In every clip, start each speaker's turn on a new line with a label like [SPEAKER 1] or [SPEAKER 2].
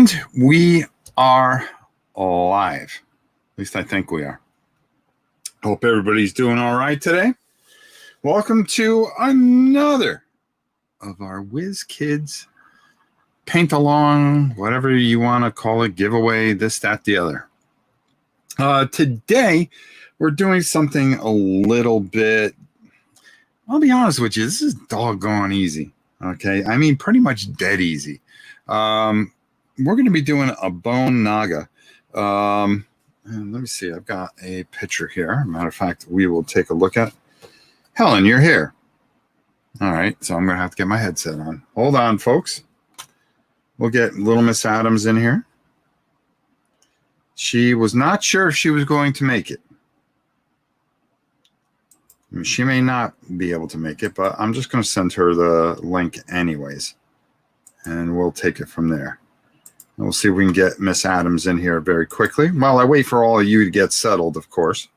[SPEAKER 1] And we are live. At least I think we are. Hope everybody's doing all right today. Welcome to another of our Wizkids paint along, whatever you want to call it, giveaway, this, that, the other. Today, we're doing something a little bit, I'll be honest with you, this is doggone easy. Okay, I mean, pretty much dead easy. We're going to be doing a bone Naga. And let me see, I've got a picture here. Matter of fact, we will take a look at. Helen, you're here. All right, so I'm going to have to get my headset on. Hold on, folks. We'll get little Miss Adams in here. She was not sure if she was going to make it. I mean, she may not be able to make it, but I'm just going to send her the link anyways. And we'll take it from there. And we'll see if we can get Miss Adams in here very quickly. While I wait for all of you to get settled, of course.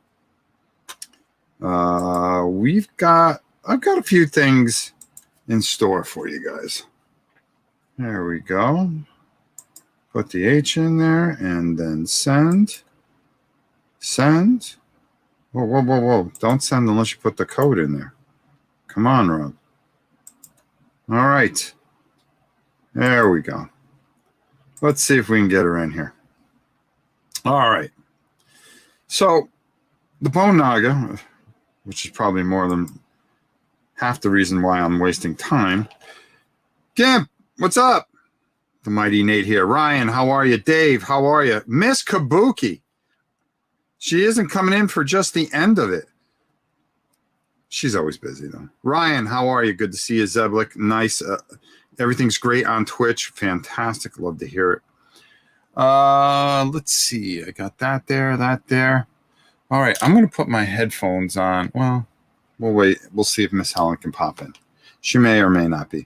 [SPEAKER 1] I've got a few things in store for you guys. There we go. Put the H in there and then send. Send. Whoa, whoa, whoa, whoa. Don't send unless you put the code in there. Come on, Rob. All right. There we go. Let's see if we can get her in here. All right. So the bone Naga, which is probably more than half the reason why I'm wasting time. Gimp, what's up? The mighty Nate here. Ryan, how are you? Dave, how are you? Miss Kabuki. She isn't coming in for just the end of it. She's always busy, though. Ryan, how are you? Good to see you, Zeblik. Nice. Everything's great on Twitch. Fantastic. Love to hear it. Let's see. I got that there, that there. All right. I'm going to put my headphones on. Well, we'll wait. We'll see if Miss Helen can pop in. She may or may not be.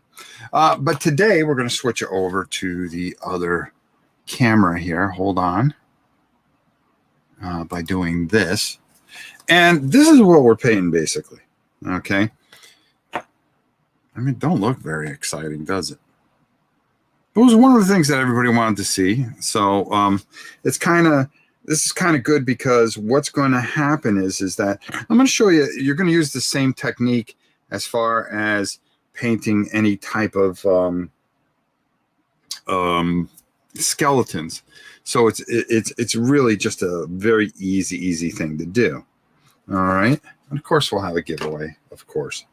[SPEAKER 1] But today we're going to switch it over to the other camera here. Hold on. By doing this. And this is what we're painting, basically. Okay. I mean, don't look very exciting, does it? It was one of the things that everybody wanted to see. So this is kind of good because what's going to happen is that I'm going to show you, you're going to use the same technique as far as painting any type of skeletons. So it's really just a very easy thing to do. All right. And of course, we'll have a giveaway, of course.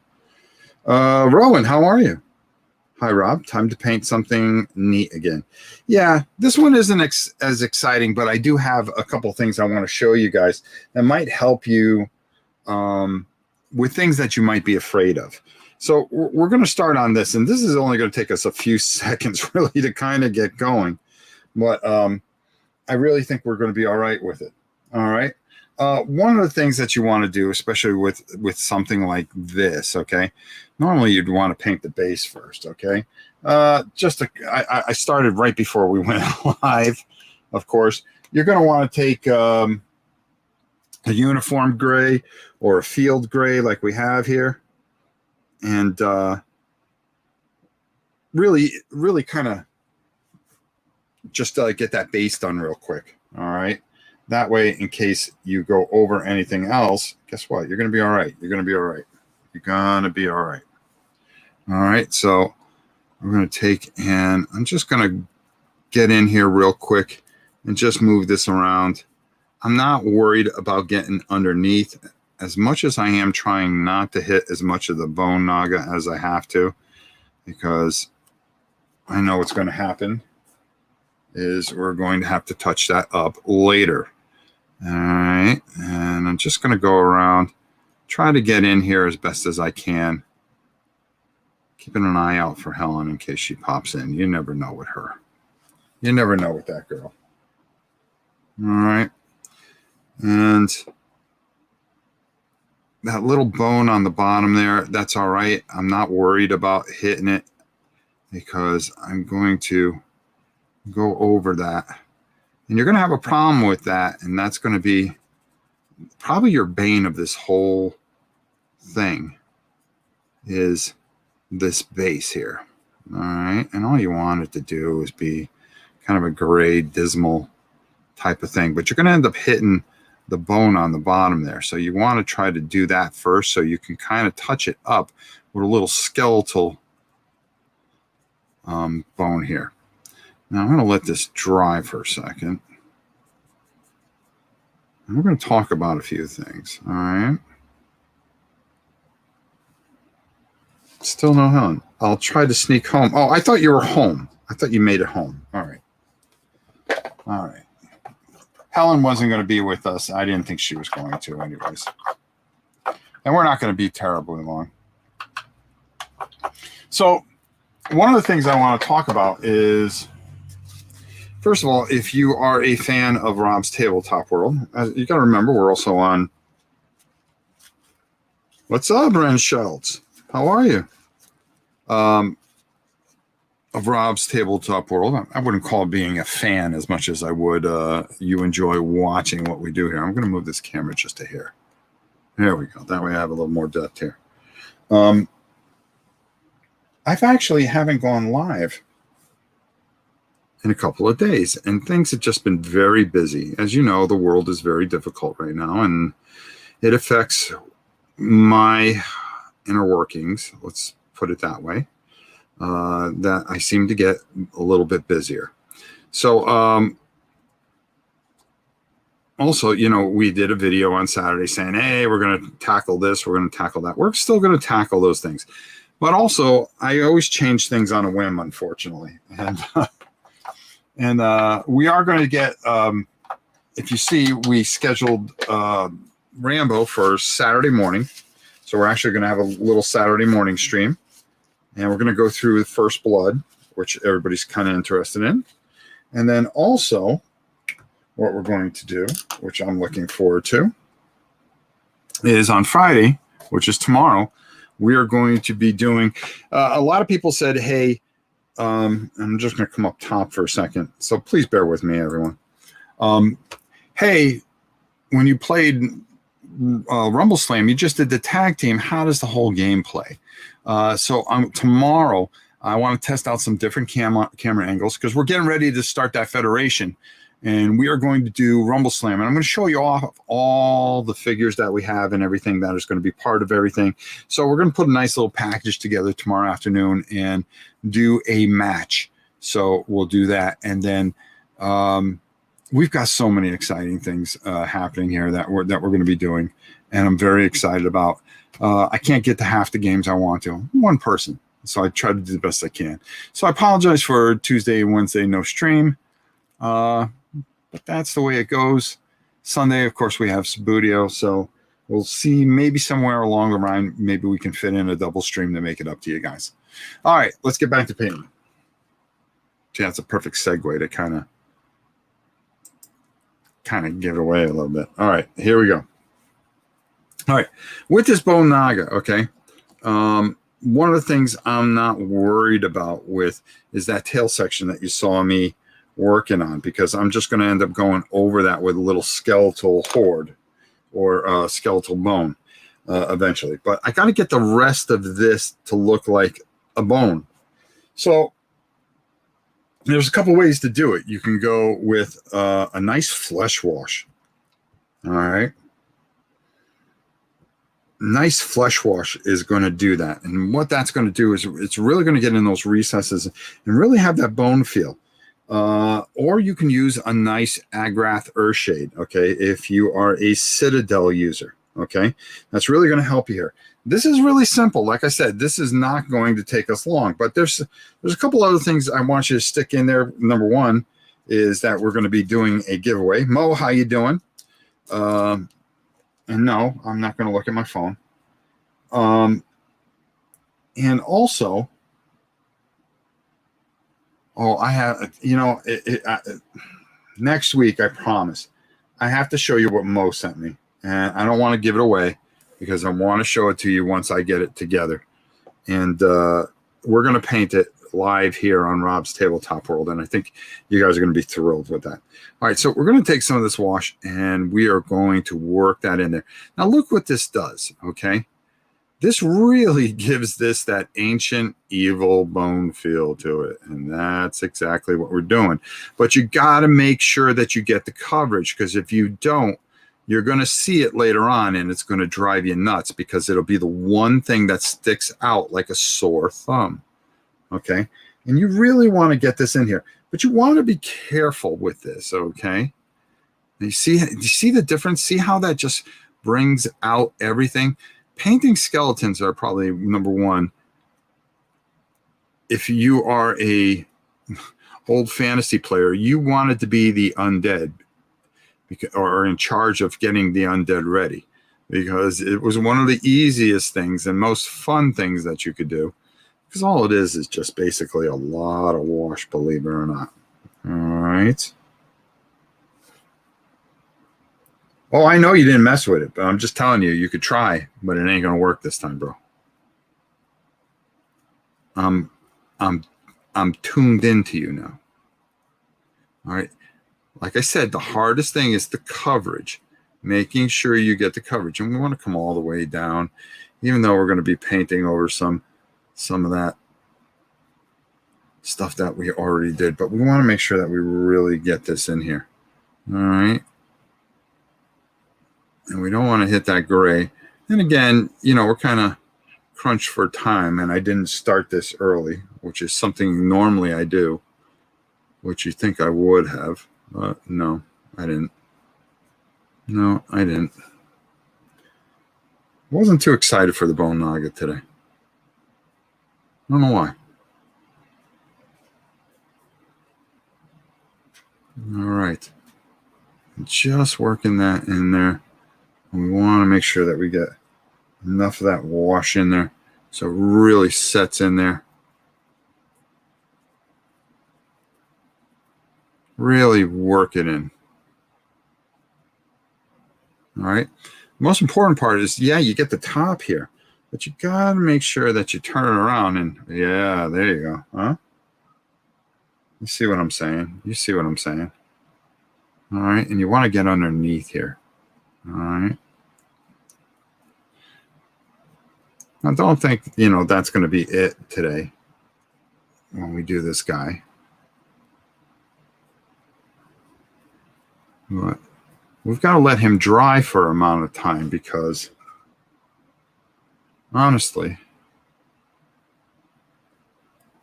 [SPEAKER 1] Rowan, how are you? Hi, Rob. Time to paint something neat again. Yeah, this one isn't as exciting, but I do have a couple things I want to show you guys that might help you with things that you might be afraid of. So we're going to start on this, and this is only going to take us a few seconds really to kind of get going. But I really think we're going to be all right with it. All right. One of the things that you want to do, especially with something like this, okay, normally you'd want to paint the base first, okay. I started right before we went live, of course. You're going to want to take a uniform gray or a field gray like we have here, and really kind of just get that base done real quick, all right. That way, in case you go over anything else, guess what? You're going to be all right. You're going to be all right. You're going to be all right. All right. So we're going to take, and I'm just going to get in here real quick and just move this around. I'm not worried about getting underneath as much as I am trying not to hit as much of the bone Naga as I have to, because I know what's going to happen is we're going to have to touch that up later. All right, and I'm just going to go around, try to get in here as best as I can. Keeping an eye out for Helen in case she pops in. You never know with her. You never know with that girl. All right, and that little bone on the bottom there, that's all right. I'm not worried about hitting it because I'm going to go over that. And you're going to have a problem with that, and that's going to be probably your bane of this whole thing is this base here. All right, and all you want it to do is be kind of a gray, dismal type of thing. But you're going to end up hitting the bone on the bottom there. So you want to try to do that first so you can kind of touch it up with a little skeletal bone here. Now I'm going to let this dry for a second. And we're going to talk about a few things. All right. Still no Helen. I'll try to sneak home. Oh, I thought you were home. I thought you made it home. All right. All right. Helen wasn't going to be with us. I didn't think she was going to anyways. And we're not going to be terribly long. So one of the things I want to talk about is, first of all, if you are a fan of Rob's Tabletop World, you got to remember we're also on. What's up, Ren Schultz? How are you? Of Rob's Tabletop World. I wouldn't call being a fan as much as I would you enjoy watching what we do here. I'm going to move this camera just a hair. There we go. That way I have a little more depth here. I've actually haven't gone live in a couple of days, and things have just been very busy. As you know, the world is very difficult right now, and it affects my inner workings, let's put it that way, that I seem to get a little bit busier. So also, you know, we did a video on Saturday saying, hey, we're going to tackle this, we're going to tackle that. We're still going to tackle those things. But also, I always change things on a whim, unfortunately. And we are going to get, if you see, we scheduled Rambo for Saturday morning. So we're actually going to have a little Saturday morning stream. And we're going to go through First Blood, which everybody's kind of interested in. And then also, what we're going to do, which I'm looking forward to, is on Friday, which is tomorrow, we are going to be doing, a lot of people said, hey, I'm just going to come up top for a second. So please bear with me, everyone. Hey, when you played Rumble Slam, you just did the tag team. How does the whole game play? So tomorrow, I want to test out some different camera angles because we're getting ready to start that federation. And we are going to do Rumble Slam. And I'm going to show you off all the figures that we have and everything that is going to be part of everything. So we're going to put a nice little package together tomorrow afternoon and do a match. So we'll do that. And then we've got so many exciting things happening here that we're going to be doing. And I'm very excited about. I can't get to half the games I want to. One person. So I try to do the best I can. So I apologize for Tuesday and Wednesday, no stream. But that's the way it goes. Sunday, of course, we have Subudio, so we'll see maybe somewhere along the line, maybe we can fit in a double stream to make it up to you guys. All right, let's get back to painting. See, that's a perfect segue to kind of give it away a little bit. All right, here we go. All right, with this bone Naga, okay, one of the things I'm not worried about with is that tail section that you saw me working on, because I'm just going to end up going over that with a little skeletal horde or skeletal bone eventually. But I got to get the rest of this to look like a bone. So there's a couple ways to do it. You can go with a nice flesh wash. All right. Nice flesh wash is going to do that. And what that's going to do is it's really going to get in those recesses and really have that bone feel. Or you can use a nice Agrath Earthshade, okay, if you are a Citadel user, okay? That's really going to help you here. This is really simple. Like I said, this is not going to take us long, but there's a couple other things I want you to stick in there. Number one is that we're going to be doing a giveaway. Mo, how you doing? And no, I'm not going to look at my phone. And also, I have, next week, I promise, I have to show you what Mo sent me. And I don't want to give it away because I want to show it to you once I get it together. And we're going to paint it live here on Rob's Tabletop World. And I think you guys are going to be thrilled with that. All right, so we're going to take some of this wash and we are going to work that in there. Now, look what this does, okay? This really gives this that ancient evil bone feel to it. And that's exactly what we're doing. But you got to make sure that you get the coverage, because if you don't, you're going to see it later on and it's going to drive you nuts, because it'll be the one thing that sticks out like a sore thumb. Okay. And you really want to get this in here, but you want to be careful with this. Okay. You see the difference? See how that just brings out everything? Painting skeletons are probably number one. If you are a old fantasy player, you wanted to be the undead, or in charge of getting the undead ready, because it was one of the easiest things and most fun things that you could do, because all it is just basically a lot of wash, believe it or not. All right. Oh, I know you didn't mess with it, but I'm just telling you, you could try, but it ain't gonna work this time, bro. I'm tuned into you now. All right. Like I said, the hardest thing is the coverage, making sure you get the coverage. And we want to come all the way down, even though we're going to be painting over some of that stuff that we already did. But we want to make sure that we really get this in here. All right. And we don't want to hit that gray. And again, we're kind of crunched for time, and I didn't start this early, which is something normally I do, which you think I would have, but no, I didn't. No, I didn't. Wasn't too excited for the bone Naga today. I don't know why. All right. Just working that in there. We want to make sure that we get enough of that wash in there so it really sets in there. Really work it in. All right. The most important part is, yeah, you get the top here, but you got to make sure that you turn it around, and yeah, there you go. Huh? You see what I'm saying? You see what I'm saying? All right. And you want to get underneath here. All right. Now, don't think, that's going to be it today when we do this guy. But we've got to let him dry for an amount of time, because honestly,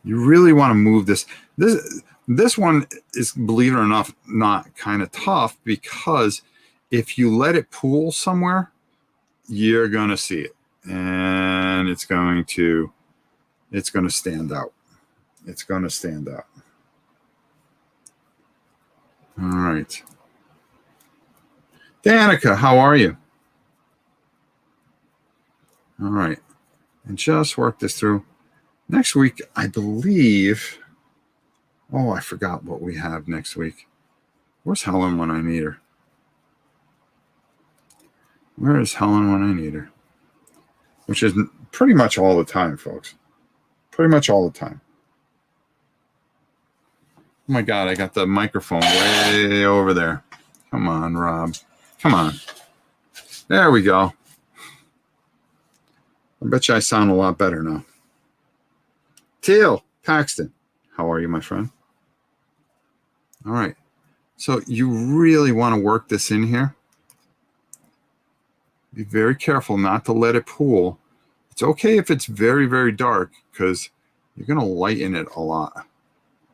[SPEAKER 1] you really want to move this. This one is, believe it or not kind of tough, because if you let it pool somewhere, you're going to see it, and it's going to stand out. It's going to stand out. All right. Danica, how are you? All right. And just work this through. Next week, I believe. Oh, I forgot what we have next week. Where's Helen when I need her? Where is Helen when I need her? Which is pretty much all the time, folks. Pretty much all the time. Oh my God, I got the microphone way over there. Come on, Rob. Come on. There we go. I bet you I sound a lot better now. Teal Paxton, how are you, my friend? All right. So you really want to work this in here. Be very careful not to let it pool. It's okay if it's very, very dark, because you're going to lighten it a lot.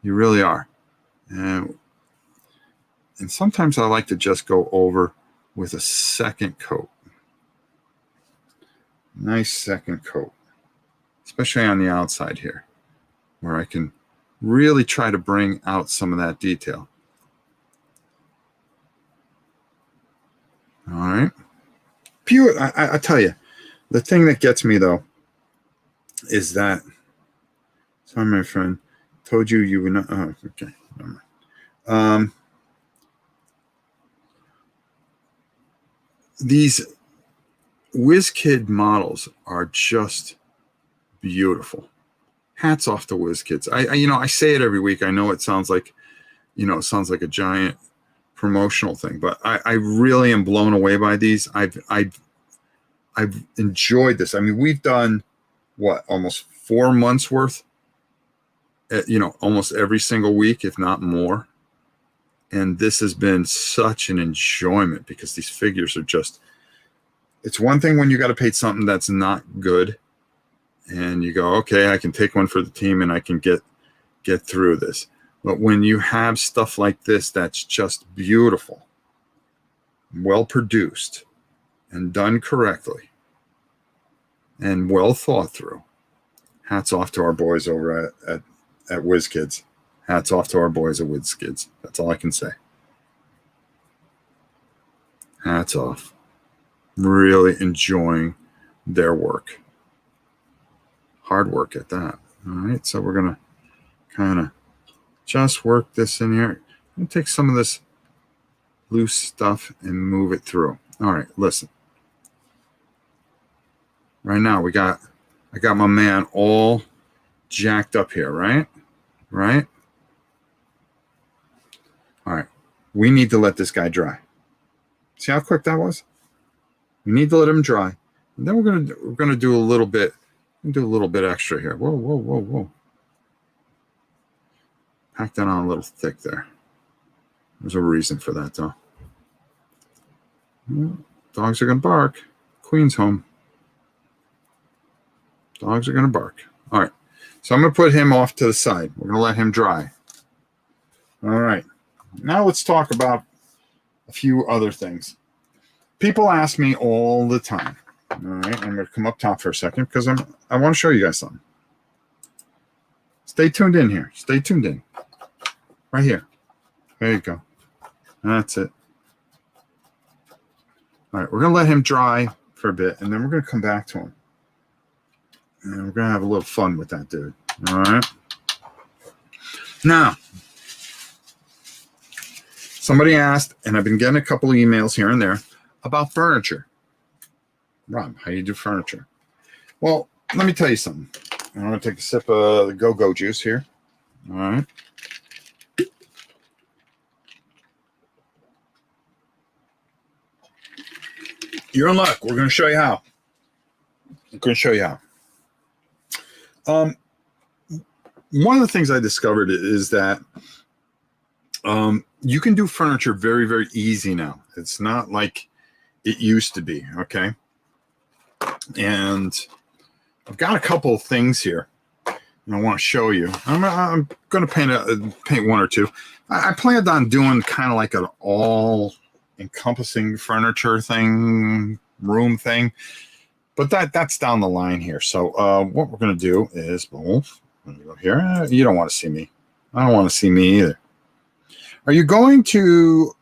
[SPEAKER 1] You really are. And sometimes I like to just go over with a second coat. Nice second coat, especially on the outside here, where I can really try to bring out some of that detail. All right. Pure, I tell you, the thing that gets me, though, is that, sorry, my friend, told you would not. Oh, okay. Never mind. These Wizkid models are just beautiful. Hats off to Wizkids. I say it every week. I know it sounds like, it sounds like a giant promotional thing, but I really am blown away by these. I've enjoyed this. I mean, we've done what, almost 4 months worth, almost every single week, if not more. And this has been such an enjoyment because these figures are just, it's one thing when you got to paint something that's not good and you go, okay, I can take one for the team and I can get through this. But when you have stuff like this, that's just beautiful, well produced and done correctly and well thought through. Hats off to our boys over at Wizkids. Hats off to our boys at Wizkids. That's all I can say. Hats off. Really enjoying their work. Hard work at that. All right, so we're going to kind of just work this in here. I'm going to take some of this loose stuff and move it through. All right, listen. Right now, I got my man all jacked up here, right? Right? All right. We need to let this guy dry. See how quick that was? We need to let him dry. And then we're gonna do a little bit. Do a little bit extra here. Whoa, whoa, whoa, whoa. Pack that on a little thick there. There's a reason for that, though. Dogs are gonna bark. Queen's home. Dogs are gonna bark. All right. So I'm gonna put him off to the side. We're gonna let him dry. All right. Now let's talk about a few other things. People ask me all the time. All right, I'm going to come up top for a second because I want to show you guys something. Stay tuned in here. Stay tuned in. Right here. There you go. That's it. All right, we're going to let him dry for a bit, and then we're going to come back to him. And we're going to have a little fun with that dude. All right. Now, somebody asked, and I've been getting a couple of emails here and there about furniture. Rob, how do you do furniture? Well, let me tell you something. I'm going to take a sip of the go-go juice here. All right. You're in luck. We're going to show you how. I'm going to show you how. One of the things I discovered is that you can do furniture very, very easy now. It's not like it used to be, okay? And I've got a couple of things here and I want to show you. I'm going to paint one or two. I planned on doing kind of like an all-encompassing furniture thing, room thing, but that's down the line here. So what we're going to do is, go here. You don't want to see me. I don't want to see me either. Are you going to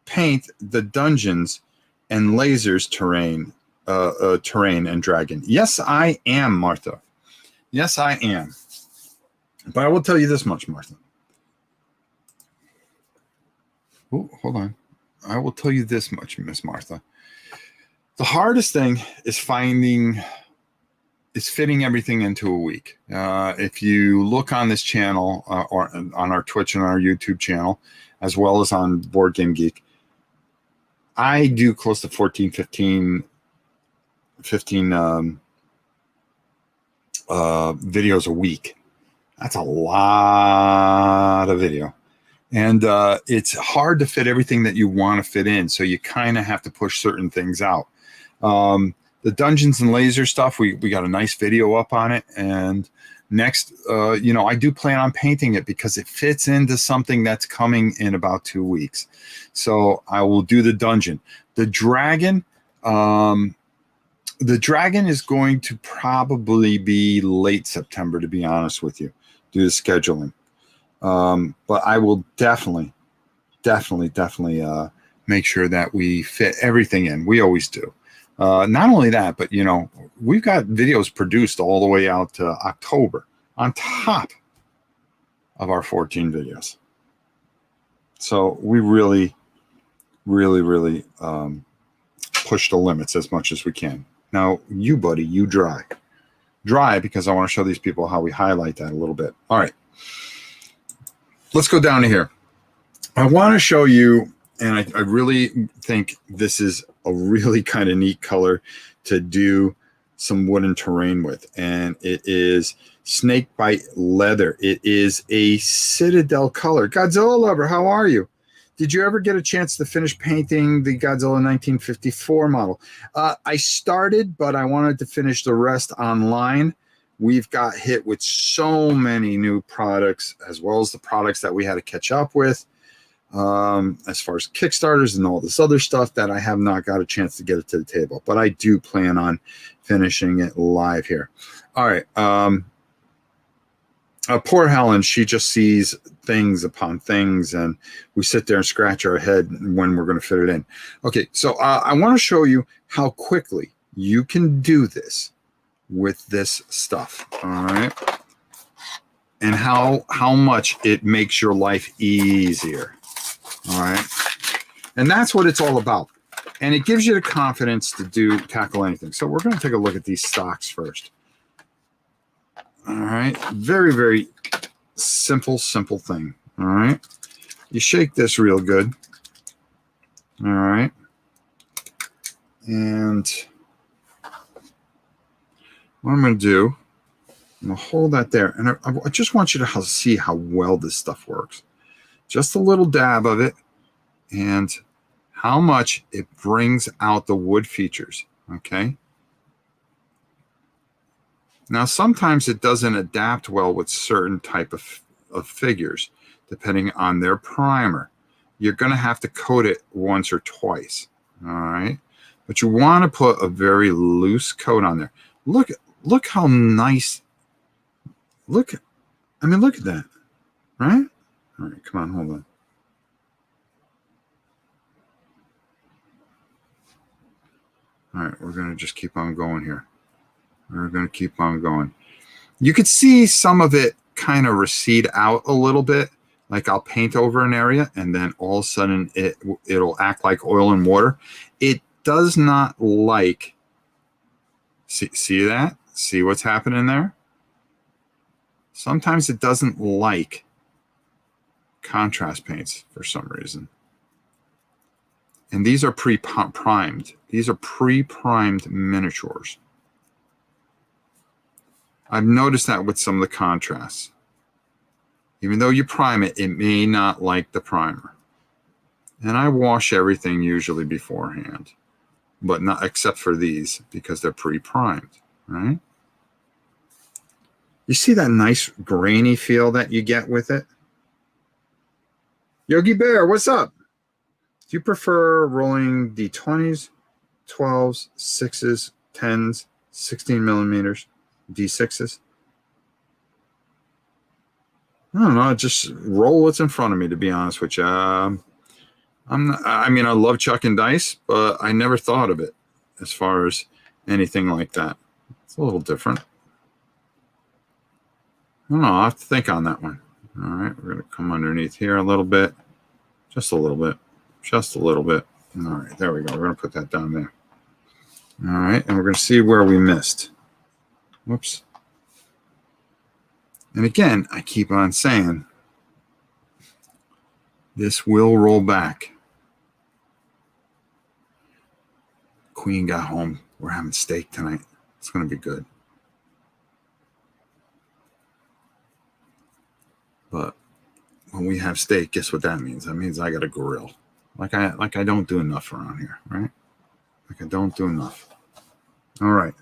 [SPEAKER 1] paint the dungeons and lasers terrain and dragon? Yes, I am, Martha. Yes, I am. But I will tell you this much, Martha. Oh, hold on. I will tell you this much, Miss Martha. The hardest thing is fitting everything into a week. If you look on this channel or on our Twitch and our YouTube channel, as well as on Board Game Geek, I do close to 15 videos a week. That's a lot of video. And it's hard to fit everything that you want to fit in. So you kind of have to push certain things out. The Dungeons and Laser stuff, we got a nice video up on it. And next, I do plan on painting it because it fits into something that's coming in about 2 weeks. So I will do the dungeon. The dragon is going to probably be late September, to be honest with you, due to scheduling. But I will definitely make sure that we fit everything in. We always do. Not only that, but, we've got videos produced all the way out to October on top of our 14 videos. So we really push the limits as much as we can. Now, you, buddy, you dry. Dry, because I want to show these people how we highlight that a little bit. All right. Let's go down to here. I want to show you, and I really think this is a really kind of neat color to do some wooden terrain with. And it is snakebite leather. It is a Citadel color. Godzilla lover, how are you? Did you ever get a chance to finish painting the Godzilla 1954 model? I started, but I wanted to finish the rest online. We've got hit with so many new products, as well as the products that we had to catch up with, as far as Kickstarters and all this other stuff, that I have not got a chance to get it to the table. But I do plan on finishing it live here. All right. Poor Helen, she just sees things upon things, and we sit there and scratch our head when we're going to fit it in. Okay, so I want to show you how quickly you can do this with this stuff, all right? And how much it makes your life easier, all right? And that's what it's all about. And it gives you the confidence to tackle anything. So we're going to take a look at these stocks first. All right, very, very simple thing. All right, you shake this real good. All right, and what I'm going to do, I'm going to hold that there, and I just want you to see how well this stuff works. Just a little dab of it, and how much it brings out the wood features. Okay. Now, sometimes it doesn't adapt well with certain type of figures, depending on their primer. You're going to have to coat it once or twice, all right? But you want to put a very loose coat on there. Look how nice. Look at that, right? All right, come on, hold on. All right, we're going to just keep on going here. We're going to keep on going. You could see some of it kind of recede out a little bit. Like I'll paint over an area and then all of a sudden it'll act like oil and water. It does not like, see that? See what's happening there? Sometimes it doesn't like contrast paints for some reason. And these are pre-primed. These are pre-primed miniatures. I've noticed that with some of the contrasts. Even though you prime it, it may not like the primer. And I wash everything usually beforehand, but not except for these because they're pre-primed, right? You see that nice grainy feel that you get with it? Yogi Bear, what's up? Do you prefer rolling D20s, 12s, 6s, 10s, 16 millimeters? D6s? I don't know. Just roll what's in front of me, to be honest with you. I love chucking dice, but I never thought of it as far as anything like that. It's a little different. I don't know. I'll have to think on that one. All right. We're going to come underneath here a little bit. Just a little bit. Just a little bit. All right. There we go. We're going to put that down there. All right. And we're going to see where we missed. Whoops. And again, I keep on saying, this will roll back. Queen got home. We're having steak tonight. It's going to be good. But when we have steak, guess what that means? That means I got a grill. Like I don't do enough around here, right? Like I don't do enough. All right.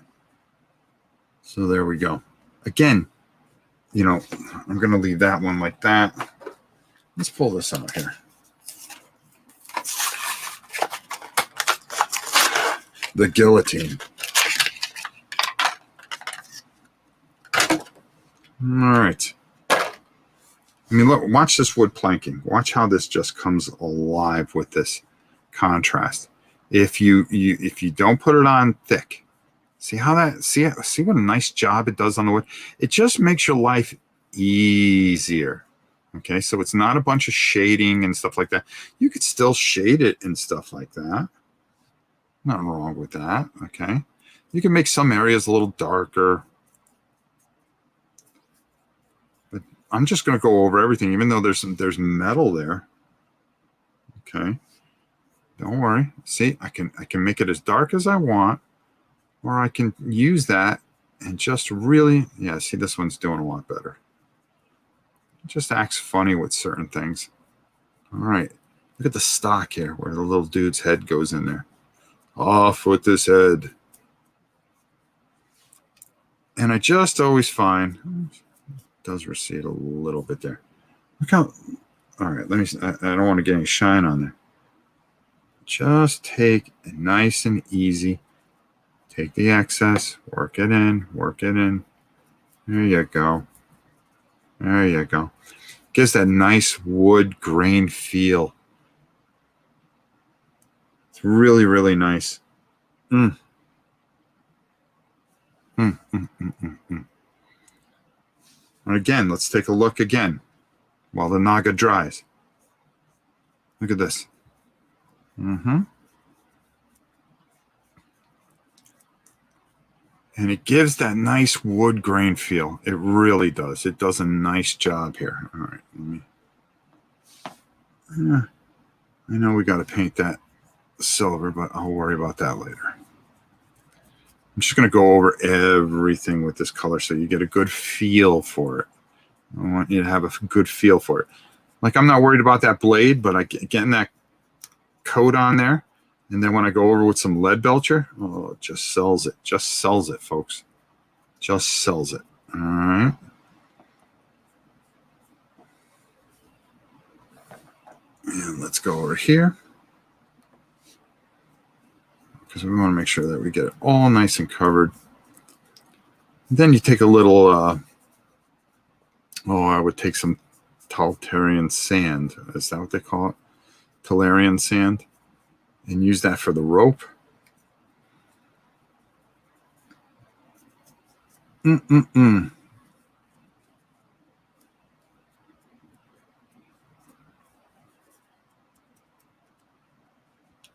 [SPEAKER 1] So there we go. Again, I'm going to leave that one like that. Let's pull this out here. The guillotine. All right. Look, watch this wood planking. Watch how this just comes alive with this contrast. If you don't put it on thick, see what a nice job it does on the wood. It just makes your life easier. Okay, so it's not a bunch of shading and stuff like that. You could still shade it and stuff like that. Nothing wrong with that. Okay, you can make some areas a little darker. But I'm just going to go over everything, even though there's metal there. Okay, Don't worry. See, I can make it as dark as I want, or I can use that and just really, yeah, see, this one's doing a lot better. It just acts funny with certain things. All right. Look at the stock here where the little dude's head goes in there. Off with this head. And I just always find, it does recede a little bit there. Look how, all right, let me, I don't want to get any shine on there. Just take it nice and easy. Take the excess, work it in, work it in. There you go. There you go. Gives that nice wood grain feel. It's really, really nice. And again, let's take a look again while the Naga dries. Look at this. And it gives that nice wood grain feel. It really does. It does a nice job here. All right, let me. Yeah, I know we got to paint that silver, but I'll worry about that later. I'm just going to go over everything with this color so you get a good feel for it. I want you to have a good feel for it. Like, I'm not worried about that blade, but getting that coat on there. And then when I go over with some lead belcher, oh, it just sells it. Just sells it, folks. Just sells it. All right. And let's go over here, because we want to make sure that we get it all nice and covered. And then you take a little, I would take some Taltarian sand. Is that what they call it? Talarian sand. And use that for the rope. And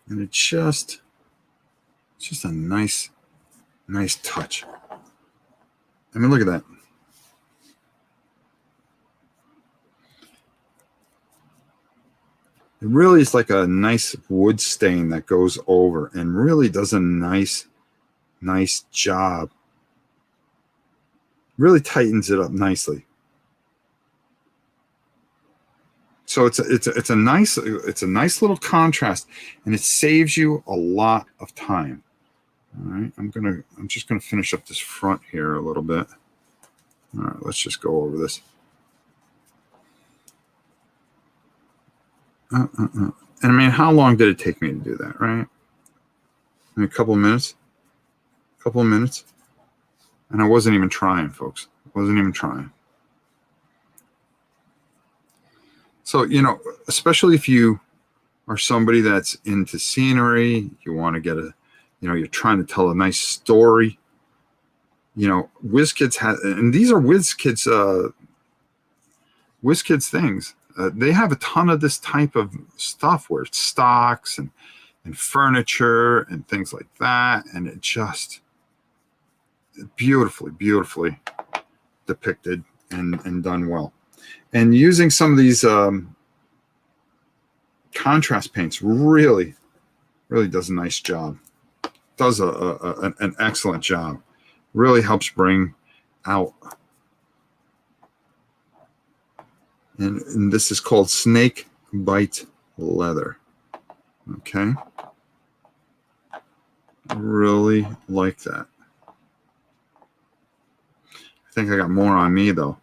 [SPEAKER 1] it's just a nice touch. I mean, look at that. It really is like a nice wood stain that goes over and really does a nice job. Really tightens it up nicely. So it's a nice little contrast, and it saves you a lot of time. All right, I'm just gonna finish up this front here a little bit. All right, let's just go over this. And I mean, how long did it take me to do that, right? In a couple of minutes. And I wasn't even trying, folks. Wasn't even trying. So, you know, especially if you are somebody that's into scenery, you want to get you're trying to tell a nice story. You know, Wizkids and these are Wizkids things. They have a ton of this type of stuff where it's stocks and furniture and things like that. And it just beautifully depicted and done well. And using some of these contrast paints really does a nice job. Does an excellent job. Really helps bring out. And this is called snake bite leather. Okay. Really like that. I think I got more on me though.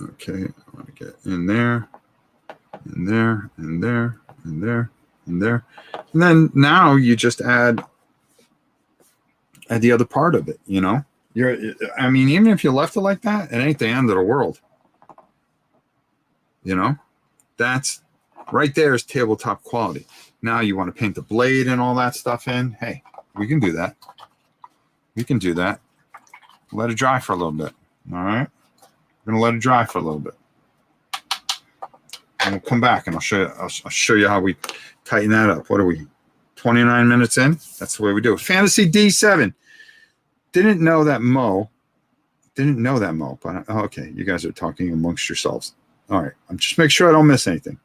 [SPEAKER 1] Okay, I want to get in there, and there, and there, and there, and there. And then now you just add the other part of it, you know? I mean, even if you left it like that, it ain't the end of the world. You know? That's right there is tabletop quality. Now you want to paint the blade and all that stuff in. Hey, we can do that. We can do that. Let it dry for a little bit. All right? We're gonna let it dry for a little bit, and we'll come back and I'll show you how we tighten that up. What are we? 29 minutes in. That's the way we do it. Fantasy D7. Didn't know that Mo, but okay, you guys are talking amongst yourselves. All right, I'm just make sure I don't miss anything.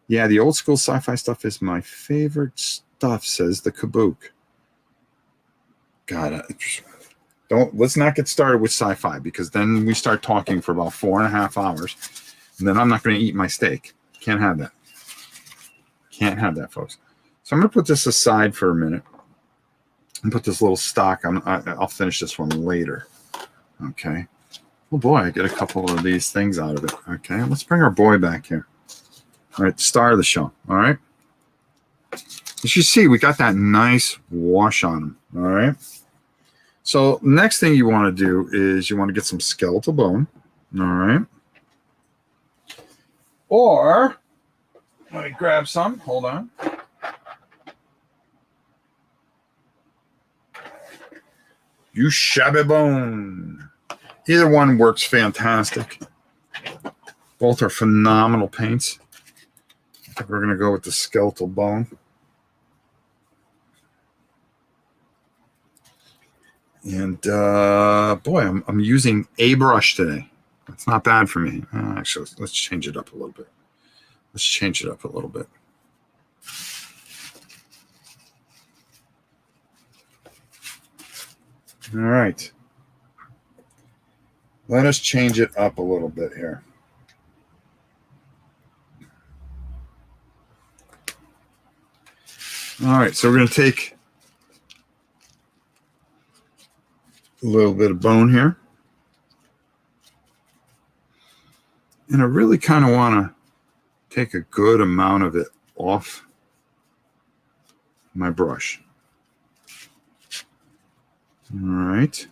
[SPEAKER 1] Yeah, the old school sci-fi stuff is my favorite stuff, says the Kabook. God, let's not get started with sci-fi, because then we start talking for about 4.5 hours, and then I'm not going to eat my steak. Can't have that. Can't have that, folks. So I'm going to put this aside for a minute and put this little stock. I'll finish this one later. Okay. Oh boy, I get a couple of these things out of it. Okay, let's bring our boy back here. All right, star of the show. All right. As you see, we got that nice wash on him. All right. So next thing you want to do is you want to get some skeletal bone. All right. Or let me grab some. Hold on. You shabby bone. Either one works fantastic. Both are phenomenal paints. I think we're going to go with the skeletal bone. And boy, I'm using a brush today. That's not bad for me. Actually, let's change it up a little bit. Let's change it up a little bit. All right. Let us change it up a little bit here. All right, so we're going to take a little bit of bone here. And I really kind of want to take a good amount of it off my brush. All right.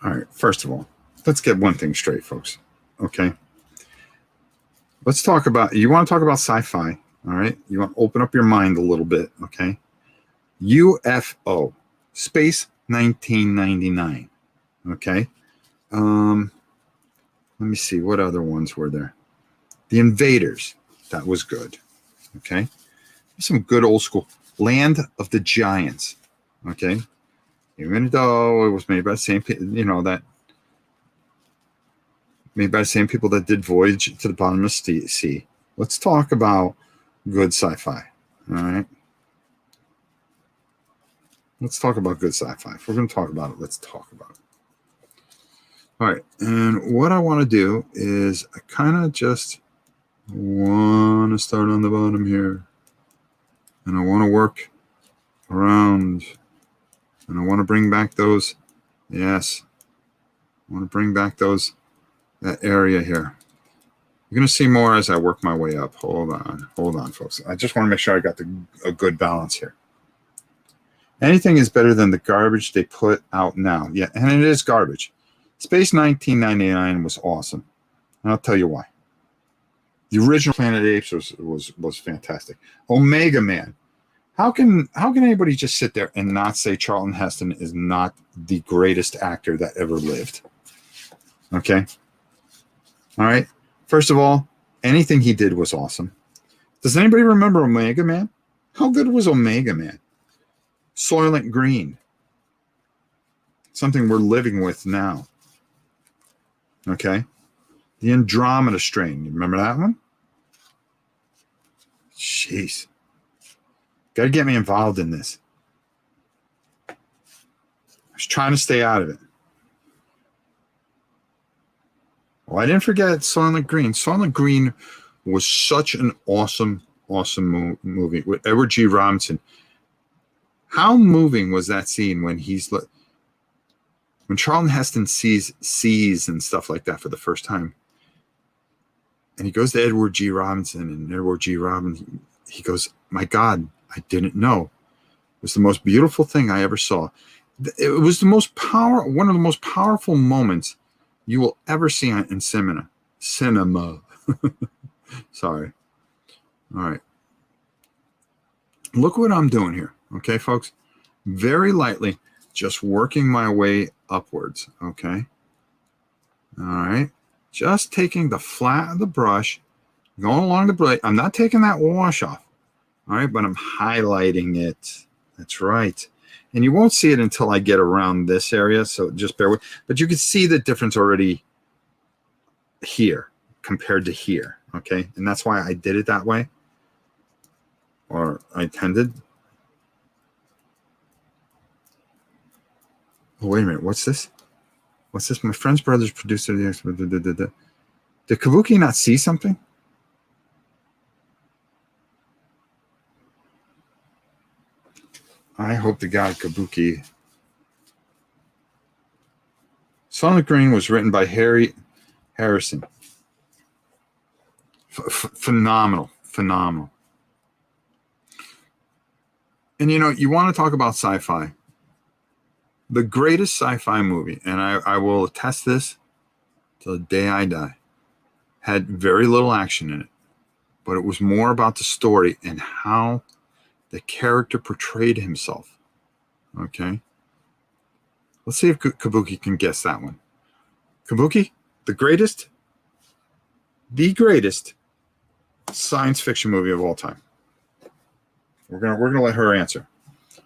[SPEAKER 1] All right, first of all, let's get one thing straight, folks. Okay. Let's talk about, you want to talk about sci-fi, all right? You want to open up your mind a little bit, okay? UFO, Space 1999, okay? Let me see, what other ones were there? The Invaders, that was good, okay? Some good old school. Land of the Giants, okay? Even though it was made by the same people, that made by the same people that did Voyage to the Bottomless Sea. Let's talk about good sci-fi, all right? Let's talk about good sci-fi. If we're going to talk about it, let's talk about it. All right, and what I want to do is I kind of just want to start on the bottom here, and I want to work around, and I want to bring back those, yes, I want to bring back that area here. You're going to see more as I work my way up. Hold on, folks. I just want to make sure I got a good balance here. Anything is better than the garbage they put out now. Yeah, and it is garbage. Space 1999 was awesome, and I'll tell you why. The original Planet of the Apes was fantastic. Omega Man. How can anybody just sit there and not say Charlton Heston is not the greatest actor that ever lived? Okay. All right. First of all, anything he did was awesome. Does anybody remember Omega Man? How good was Omega Man? Soylent Green. Something we're living with now. Okay. The Andromeda Strain. You remember that one? Jeez. Got to get me involved in this. I was trying to stay out of it. Well, I didn't forget Soylent Green. Soylent Green was such an awesome movie with Edward G. Robinson. How moving was that scene when Charlton Heston sees and stuff like that for the first time, and he goes to Edward G. Robinson, and Edward G. Robinson, he goes, "My God, I didn't know. It was the most beautiful thing I ever saw." It was one of the most powerful moments you will ever see in cinema. Sorry. All right. Look what I'm doing here. Okay, folks. Very lightly, just working my way upwards. Okay. All right. Just taking the flat of the brush, going along the blade. I'm not taking that wash off. All right, but I'm highlighting it. That's right. And you won't see it until I get around this area, so just bear with. But you can see the difference already here compared to here, okay? And that's why I did it that way, or I tended. Oh, wait a minute, what's this? What's this? My friend's brother's producer. Did Kabuki not see something? I hope to God Kabuki. Silent Green was written by Harry Harrison. Phenomenal. And you know, you want to talk about sci-fi. The greatest sci-fi movie, and I will attest this till the day I die, had very little action in it, but it was more about the story and how the character portrayed himself. Okay? Let's see if Kabuki can guess that one. Kabuki, the greatest science fiction movie of all time. We're gonna let her answer.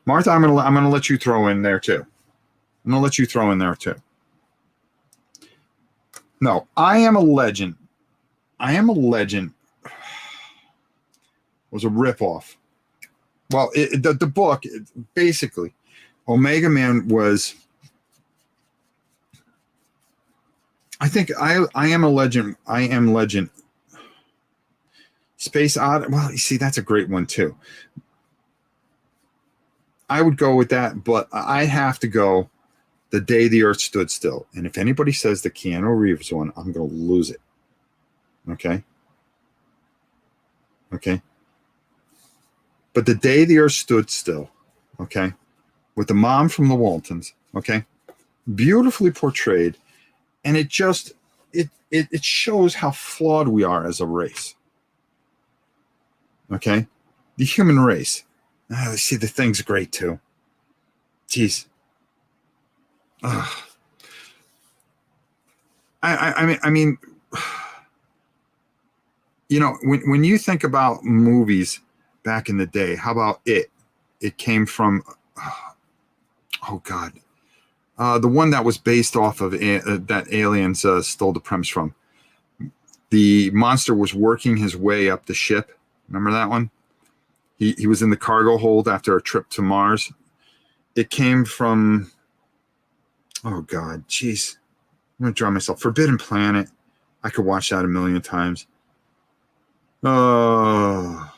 [SPEAKER 1] Martha, I'm gonna let you throw in there too. No, I Am a Legend. Was a ripoff. Well, the book, basically, Omega Man was. I think I Am a Legend. I Am Legend. Space Odd. Well, you see, that's a great one too. I would go with that, but I have to go The Day the Earth Stood Still. And if anybody says the Keanu Reeves one, I'm going to lose it. Okay? But The Day the Earth Stood Still, okay, with the mom from the Waltons, okay, beautifully portrayed, and it just it shows how flawed we are as a race. Okay, the human race. See, the thing's great too. Jeez. I mean, you know, when you think about movies back in the day, how about it? It came from, oh God, the one that was based off of that aliens stole the premise from. The monster was working his way up the ship. Remember that one? He was in the cargo hold after a trip to Mars. It came from, oh God, jeez. I'm going to draw myself. Forbidden Planet. I could watch that a million times. Oh.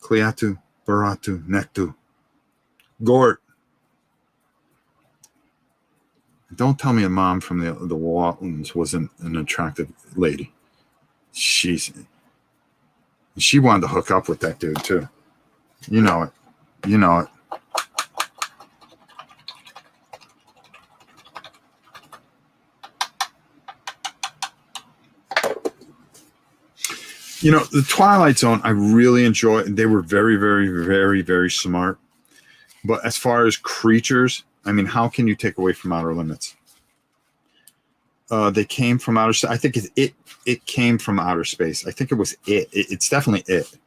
[SPEAKER 1] Cleatu, Baratu, Nectu. Gort. Don't tell me a mom from the Waltons wasn't an attractive lady. She wanted to hook up with that dude too. You know it. You know, the Twilight Zone, I really enjoy. They were very, very, very, very smart. But as far as creatures, I mean, how can you take away from Outer Limits? They came from outer space. I think it came from outer space. I think it was it. It's definitely it.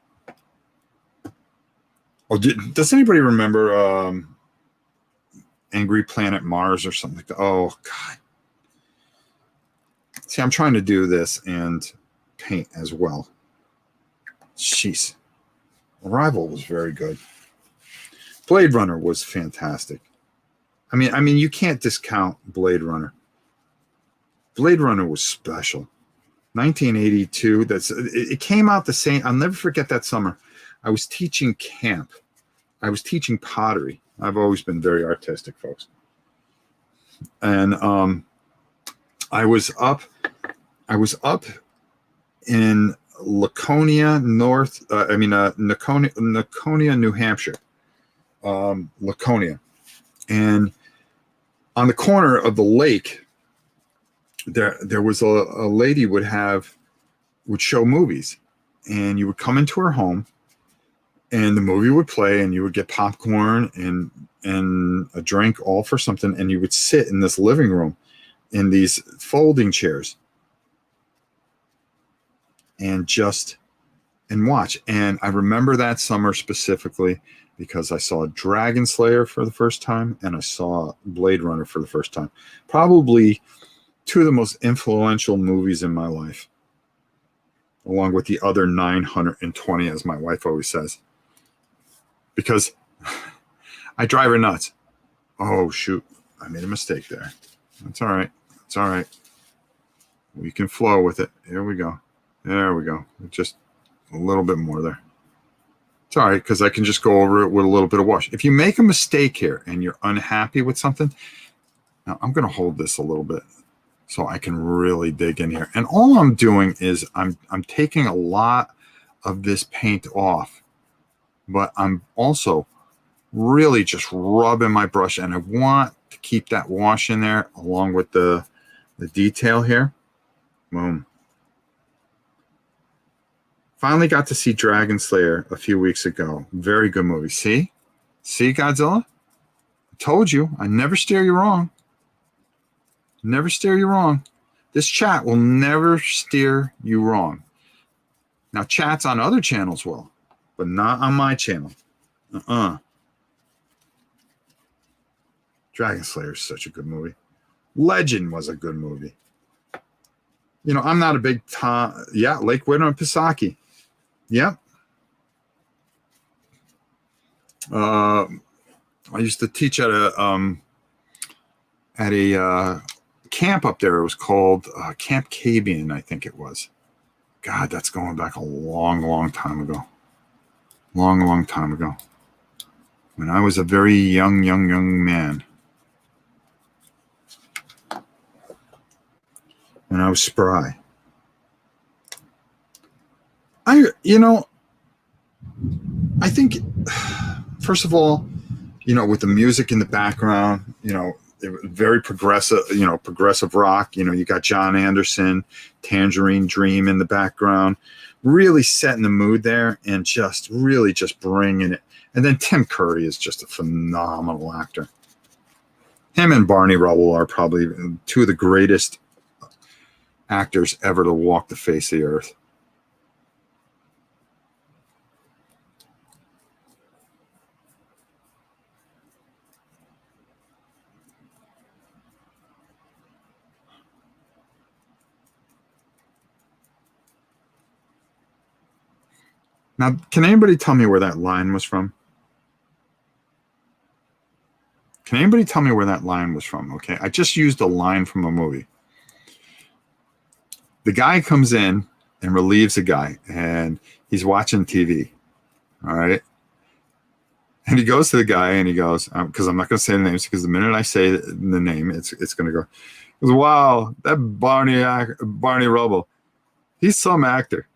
[SPEAKER 1] Oh, does anybody remember Angry Planet Mars or something like that? Oh, God. See, I'm trying to do this and paint as well. Jeez. Arrival was very good. Blade Runner was fantastic. I mean, you can't discount Blade Runner. Blade Runner was special. 1982. It came out the same. I'll never forget that summer. I was teaching camp. I was teaching pottery. I've always been very artistic, folks. And I was up in Laconia, Laconia, New Hampshire. Laconia. And on the corner of the lake, there was a lady would show movies, and you would come into her home, and the movie would play, and you would get popcorn and a drink, all for something, and you would sit in this living room in these folding chairs and watch. And I remember that summer specifically because I saw Dragon Slayer for the first time and I saw Blade Runner for the first time. Probably two of the most influential movies in my life, along with the other 920, as my wife always says, because I drive her nuts. Oh, shoot. I made a mistake there. That's all right. It's all right. We can flow with it. Here we go. There we go. Just a little bit more there. It's all right, because I can just go over it with a little bit of wash. If you make a mistake here and you're unhappy with something, now I'm going to hold this a little bit so I can really dig in here. And all I'm doing is I'm taking a lot of this paint off, but I'm also really just rubbing my brush, and I want to keep that wash in there along with the detail here. Boom. Finally got to see Dragon Slayer a few weeks ago. Very good movie. See? See, Godzilla? I told you. I never steer you wrong. Never steer you wrong. This chat will never steer you wrong. Now, chats on other channels will, but not on my channel. Dragon Slayer is such a good movie. Legend was a good movie. You know, I'm not a big Tom. Yeah, Lake Widow and Pisaki. Yep. I used to teach at a camp up there. It was called Camp Cabian, I think it was. God, that's going back a long, long time ago. Long, long time ago. When I was a very young man. When I was spry. I think, first of all, with the music in the background, very progressive, progressive rock. You got John Anderson, Tangerine Dream in the background, really setting the mood there and just bringing it. And then Tim Curry is just a phenomenal actor. Him and Barney Rubble are probably two of the greatest actors ever to walk the face of the earth. Now, can anybody tell me where that line was from? Can anybody tell me where that line was from? Okay, I just used a line from a movie. The guy comes in and relieves a guy, and he's watching TV. All right. And he goes to the guy and he goes, because I'm not going to say the names, because the minute I say the name, it's going to go. He goes, wow, that Barney Rubble, he's some actor.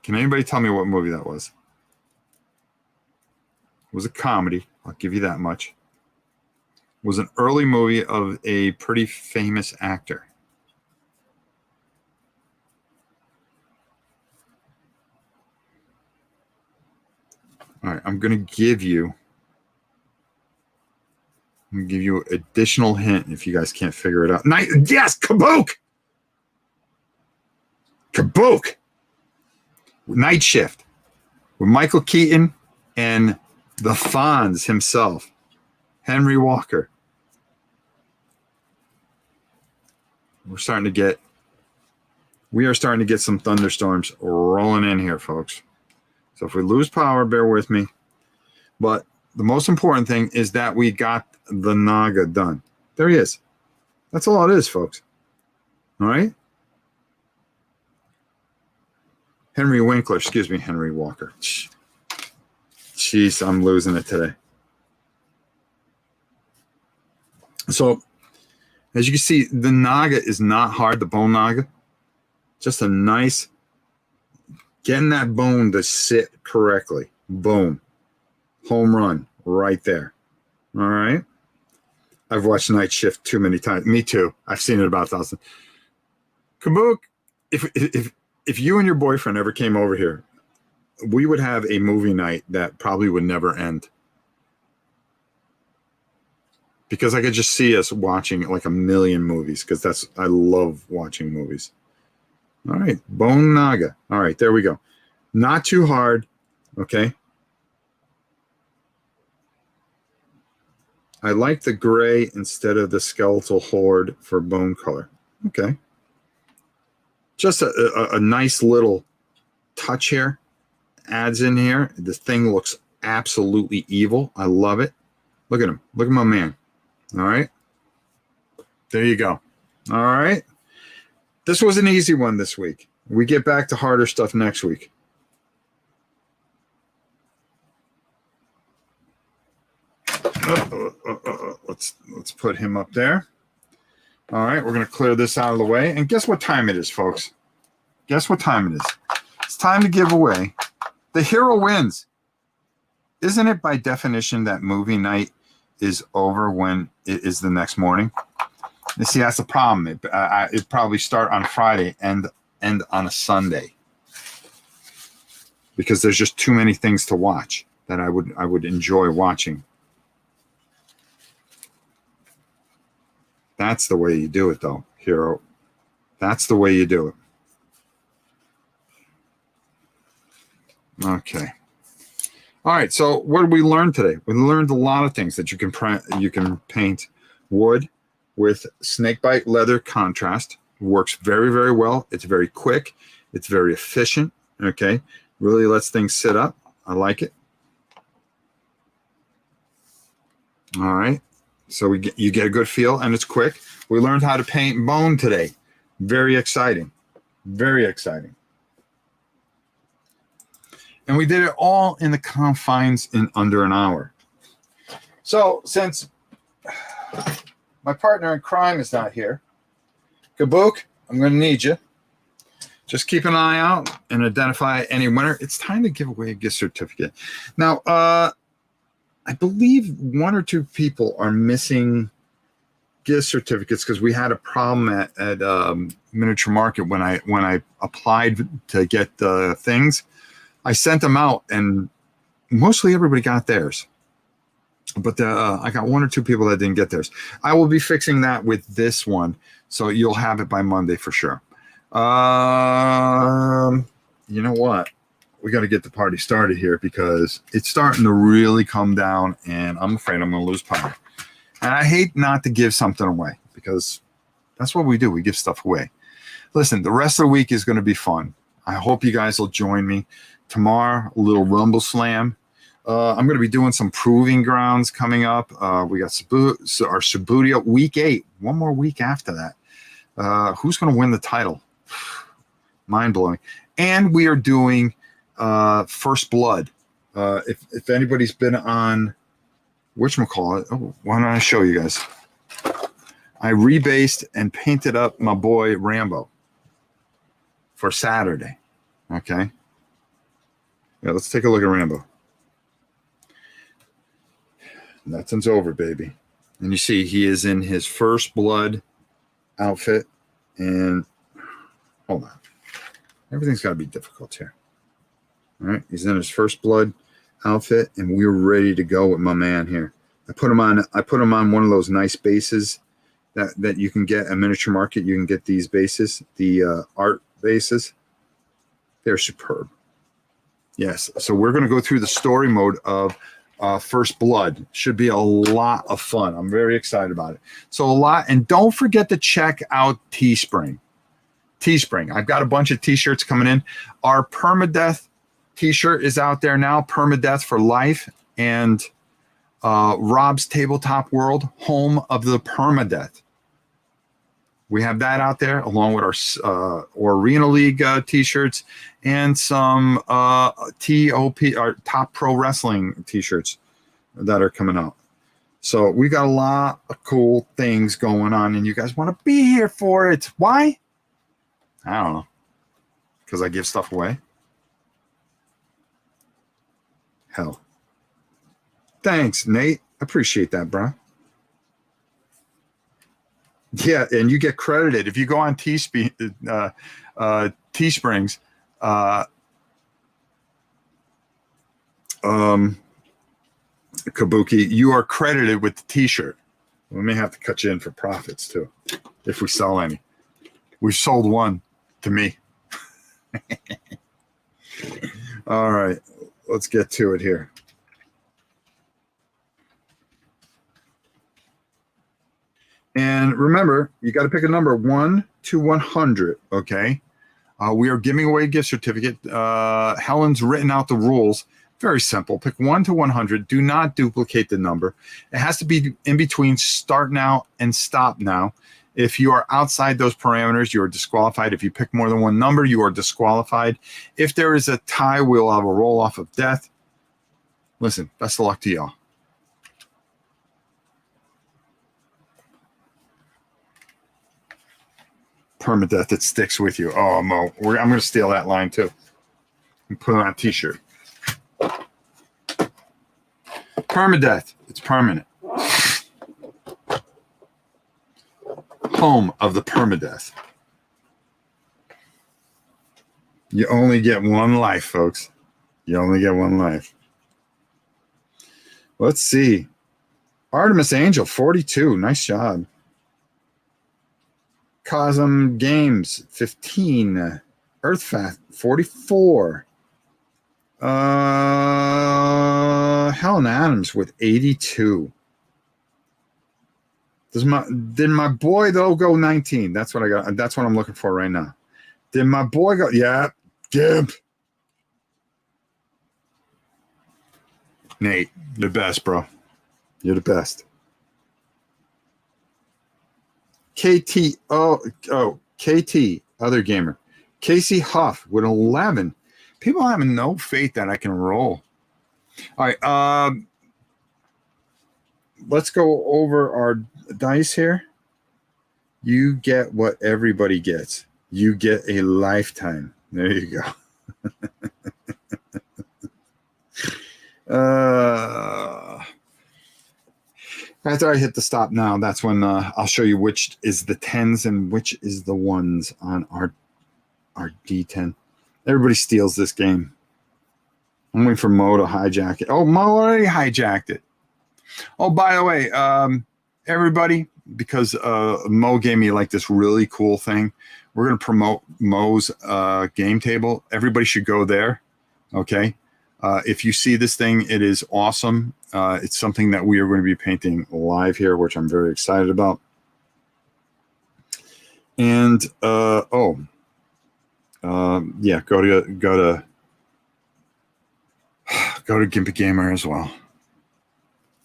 [SPEAKER 1] Can anybody tell me what movie that was? It was a comedy. I'll give you that much. It was an early movie of a pretty famous actor. All right, I'm going to give you additional hint if you guys can't figure it out. Yes, Kabook! Kabook! Night Shift with Michael Keaton and the Fonz himself, Henry Walker. We are starting to get some thunderstorms rolling in here, folks. So if we lose power, bear with me. But the most important thing is that we got the Naga done. There he is. That's all it is, folks. All right? Henry Winkler, excuse me, Henry Walker. Jeez, I'm losing it today. So, as you can see, the Naga is not hard, the bone Naga. Just a nice, getting that bone to sit correctly. Boom. Home run right there. All right? I've watched Night Shift too many times. Me too. I've seen it about 1,000. Kabook, if you and your boyfriend ever came over here, we would have a movie night that probably would never end. Because I could just see us watching like a million movies, because I love watching movies. All right, Bone Naga. All right, there we go. Not too hard, okay? I like the gray instead of the skeletal horde for bone color. Okay. Just a nice little touch here. Adds in here. This thing looks absolutely evil. I love it. Look at him. Look at my man. All right. There you go. All right. This was an easy one this week. We get back to harder stuff next week. Let's put him up there. All right, we're going to clear this out of the way. And guess what time it is, folks? Guess what time it is? It's time to give away. The hero wins. Isn't it by definition that movie night is over when it is the next morning? You see, that's the problem. It probably start on Friday and end on a Sunday because there's just too many things to watch that I would enjoy watching. That's the way you do it, though, hero. That's the way you do it. Okay. All right. So what did we learn today? We learned a lot of things that you can paint wood with snakebite leather contrast. It works very, very well. It's very quick. It's very efficient. Okay. Really lets things sit up. I like it. All right. So you get a good feel, and it's quick. We learned how to paint bone today. Very exciting. Very exciting. And we did it all in the confines in under an hour. So since my partner in crime is not here, Kabook, I'm going to need you. Just keep an eye out and identify any winner. It's time to give away a gift certificate. Now, I believe one or two people are missing gift certificates because we had a problem at Miniature Market when I applied to get the things. I sent them out, and mostly everybody got theirs. But I got one or two people that didn't get theirs. I will be fixing that with this one, so you'll have it by Monday for sure. You know what? We got to get the party started here because it's starting to really come down, and I'm afraid I'm going to lose power. And I hate not to give something away because that's what we do. We give stuff away. Listen, the rest of the week is going to be fun. I hope you guys will join me. Tomorrow, a little Rumble Slam. I'm going to be doing some proving grounds coming up. We got our Shibuya week 8. One more week after that. Who's going to win the title? Mind blowing. And we are doing First Blood. If anybody's been on whatchamacallit, why don't I show you guys? I rebased and painted up my boy Rambo for Saturday. Okay. Yeah, let's take a look at Rambo. Nothing's over, baby. And you see he is in his First Blood outfit. And hold on. Everything's got to be difficult here. All right. He's in his First Blood outfit, and we're ready to go with my man here. I put him on one of those nice bases that you can get at Miniature Market. You can get these bases, the art bases. They're superb. Yes. So we're going to go through the story mode of First Blood. Should be a lot of fun. I'm very excited about it. So a lot. And don't forget to check out Teespring. I've got a bunch of t-shirts coming in. Our Permadeath t-shirt is out there now. Permadeath for Life. And Rob's Tabletop World, home of the Permadeath. We have that out there along with our Arena League t-shirts and some TOP, our Top Pro Wrestling t-shirts that are coming out. So we got a lot of cool things going on, and you guys want to be here for it. Why? I don't know. Because I give stuff away? Hell. Thanks, Nate. Appreciate that, bro. Yeah, and you get credited if you go on Teesprings. Kabuki, you are credited with the t-shirt. We may have to cut you in for profits too, if we sell any. We've sold one to me. All right, let's get to it here. And remember, you got to pick a number 1 to 100, okay? We are giving away a gift certificate. Helen's written out the rules. Very simple. Pick 1 to 100. Do not duplicate the number. It has to be in between start now and stop now. If you are outside those parameters, you are disqualified. If you pick more than one number, you are disqualified. If there is a tie, we'll have a roll off of death. Listen, best of luck to y'all. Permadeath, it sticks with you. Oh, Mo, I'm going to steal that line too and put it on a t-shirt. Permadeath, it's permanent. Home of the permadeath. You only get one life, folks. You only get one life. Let's see. Artemis Angel, 42. Nice job. Cosm Games, 15. Earthfat, 44. Helen Adams with 82. Did my boy though go 19? That's what I got. That's what I'm looking for right now. Did my boy go? Yeah, Gimp. Nate, the best, bro. You're the best. KT, KT, other gamer. Casey Huff with 11. People have no faith that I can roll. All right, let's go over our dice here. You get what everybody gets. You get a lifetime. There you go. After I hit the stop now, that's when I'll show you which is the 10s and which is the 1s on our D10. Everybody steals this game. I'm waiting for Mo to hijack it. Oh, Mo already hijacked it. Oh, by the way, everybody, because Mo gave me like this really cool thing, we're going to promote Mo's game table. Everybody should go there. Okay. If you see this thing, it is awesome. It's something that we are going to be painting live here, which I'm very excited about. And yeah, go to Gimpy Gamer as well.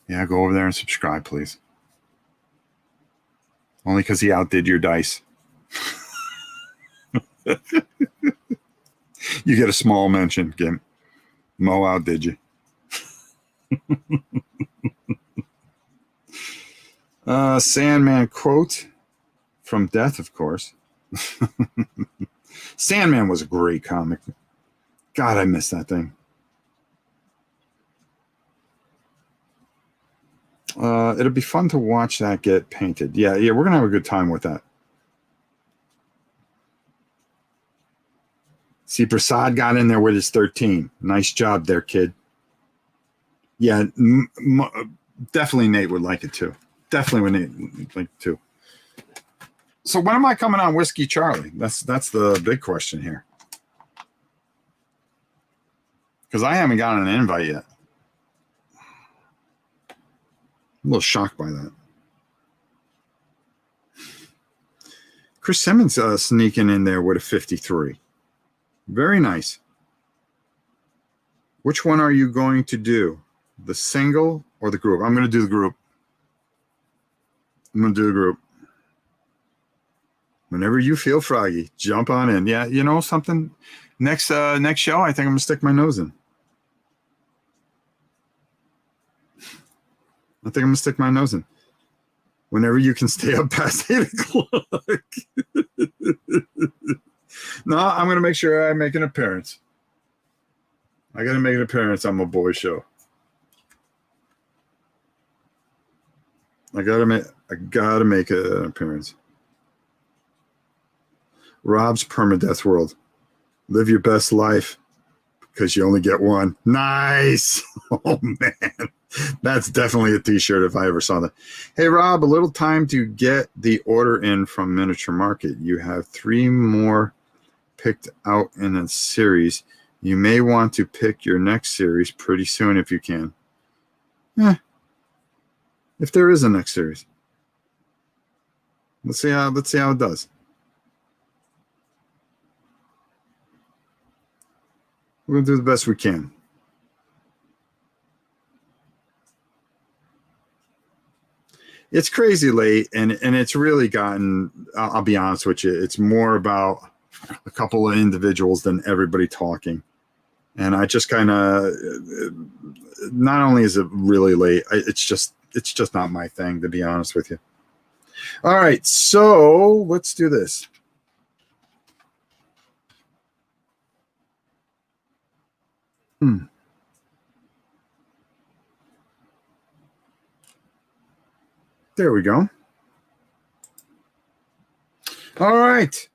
[SPEAKER 1] Yeah, go over there and subscribe, please. Only because he outdid your dice. You get a small mention, Gimp. Mo outdid you. Sandman quote from Death, of course. Sandman was a great comic. God, I miss that thing. It'll be fun to watch that get painted. Yeah, we're going to have a good time with that. See, Prasad got in there with his 13. Nice job there, kid. Yeah, definitely Nate would like it too. Definitely would Nate like it too. So when am I coming on Whiskey Charlie? That's the big question here. Because I haven't gotten an invite yet. I'm a little shocked by that. Chris Simmons sneaking in there with a 53. Very nice. Which one are you going to do? The single or the group? I'm going to do the group. I'm going to do the group. Whenever you feel froggy, jump on in. Yeah, you know something? Next show, I think I'm going to stick my nose in. I think I'm going to stick my nose in. Whenever you can stay up past 8 o'clock. No, I'm going to make sure I make an appearance. I got to make an appearance on my boy show. I gotta make an appearance. Rob's Permadeath World. Live your best life because you only get one. Nice. Oh man, that's definitely a t-shirt if I ever saw that. Hey Rob, a little time to get the order in from Miniature Market. You have 3 more picked out in a series. You may want to pick your next series pretty soon if you can. If there is a next series. Let's see how it does. We're going to do the best we can. It's crazy late, and it's really gotten, I'll be honest with you, it's more about a couple of individuals than everybody talking. And I just kind of, not only is it really late, it's just not my thing, to be honest with you. All right, so let's do this. There we go. All right.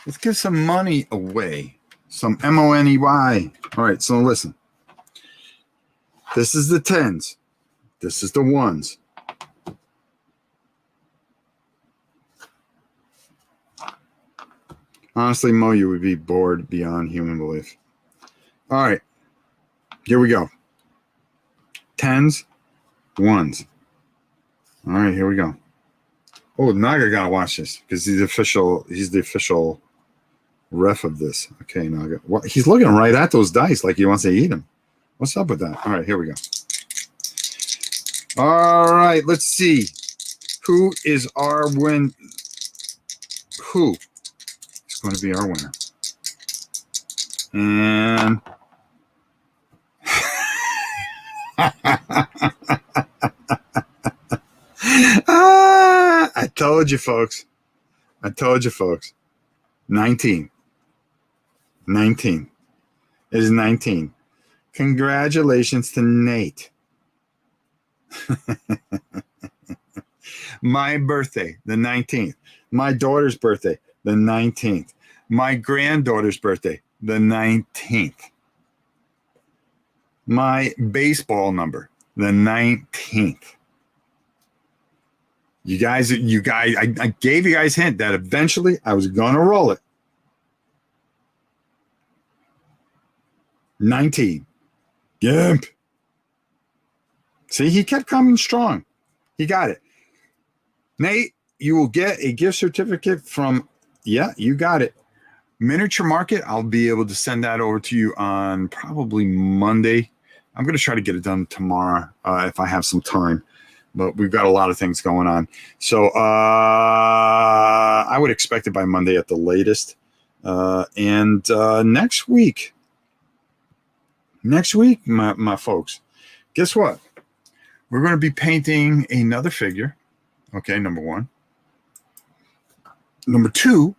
[SPEAKER 1] Let's give some money away. Some money. All right, so listen. This is the 10s. This is the 1s. Honestly, Mo, you would be bored beyond human belief. All right. Here we go. 10s, 1s. All right, here we go. Oh, Naga gotta watch this because he's the official ref of this. Okay, Naga. Well, he's looking right at those dice like he wants to eat them. What's up with that? All right, here we go. All right, let's see. Who is our win? Who is going to be our winner? And I told you, folks. 19. 19. It is 19. Congratulations to Nate. My birthday, the 19th. My daughter's birthday, the 19th. My granddaughter's birthday, the 19th. My baseball number, the 19th. You guys, I gave you guys a hint that eventually I was going to roll it. 19. Gimp. See, he kept coming strong. He got it. Nate, you will get a gift certificate from, yeah, you got it. Miniature Market, I'll be able to send that over to you on probably Monday. I'm going to try to get it done tomorrow if I have some time. But we've got a lot of things going on. So I would expect it by Monday at the latest. And next week, my folks, guess what? We're going to be painting another figure. Okay, number 1. Number 2,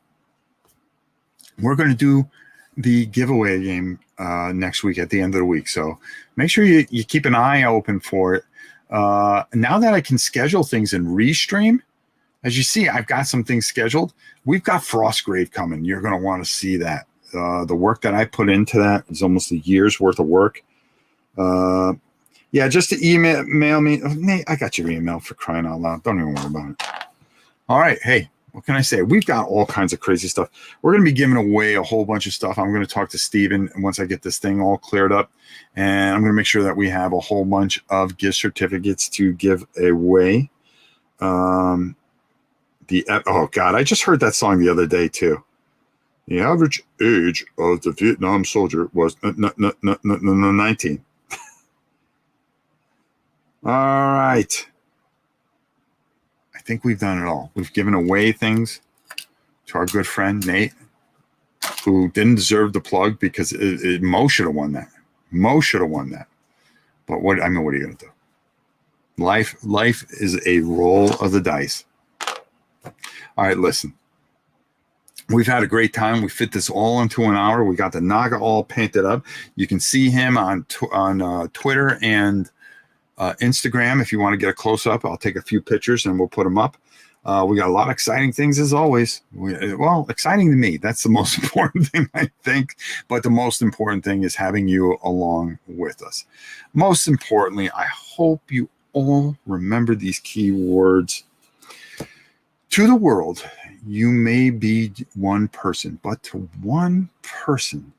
[SPEAKER 1] we're going to do the giveaway game next week at the end of the week. So make sure you keep an eye open for it. Now that I can schedule things in Restream, as you see, I've got some things scheduled. We've got Frostgrave coming. You're going to want to see that. The work that I put into that is almost a year's worth of work. Yeah, just to email me. Oh, Nate, I got your email, for crying out loud. Don't even worry about it. All right. Hey, what can I say? We've got all kinds of crazy stuff. We're going to be giving away a whole bunch of stuff. I'm going to talk to Steven once I get this thing all cleared up. And I'm going to make sure that we have a whole bunch of gift certificates to give away. Oh, God, I just heard that song the other day, too. The average age of the Vietnam soldier was 19. All right. I think we've done it all. We've given away things to our good friend Nate, who didn't deserve the plug because Mo should have won that. But what are you going to do? Life is a roll of the dice. All right, listen. We've had a great time. We fit this all into an hour. We got the Naga all painted up. You can see him on Twitter and Instagram. If you want to get a close-up, I'll take a few pictures and we'll put them up. We got a lot of exciting things as always. Well, exciting to me. That's the most important thing, I think. But the most important thing is having you along with us. Most importantly, I hope you all remember these key words. To the world, you may be one person, but to one person,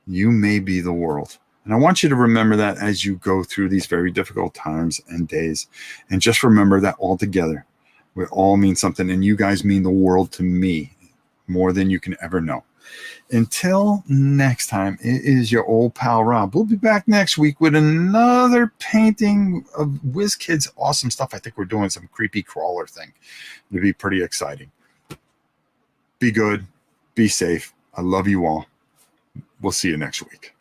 [SPEAKER 1] You may be the world. And I want you to remember that as you go through these very difficult times and days. And just remember that all together, we all mean something. And you guys mean the world to me more than you can ever know. Until next time, it is your old pal Rob. We'll be back next week with another painting of Wizkids awesome stuff. I think we're doing some creepy crawler thing. It'll be pretty exciting. Be good. Be safe. I love you all. We'll see you next week.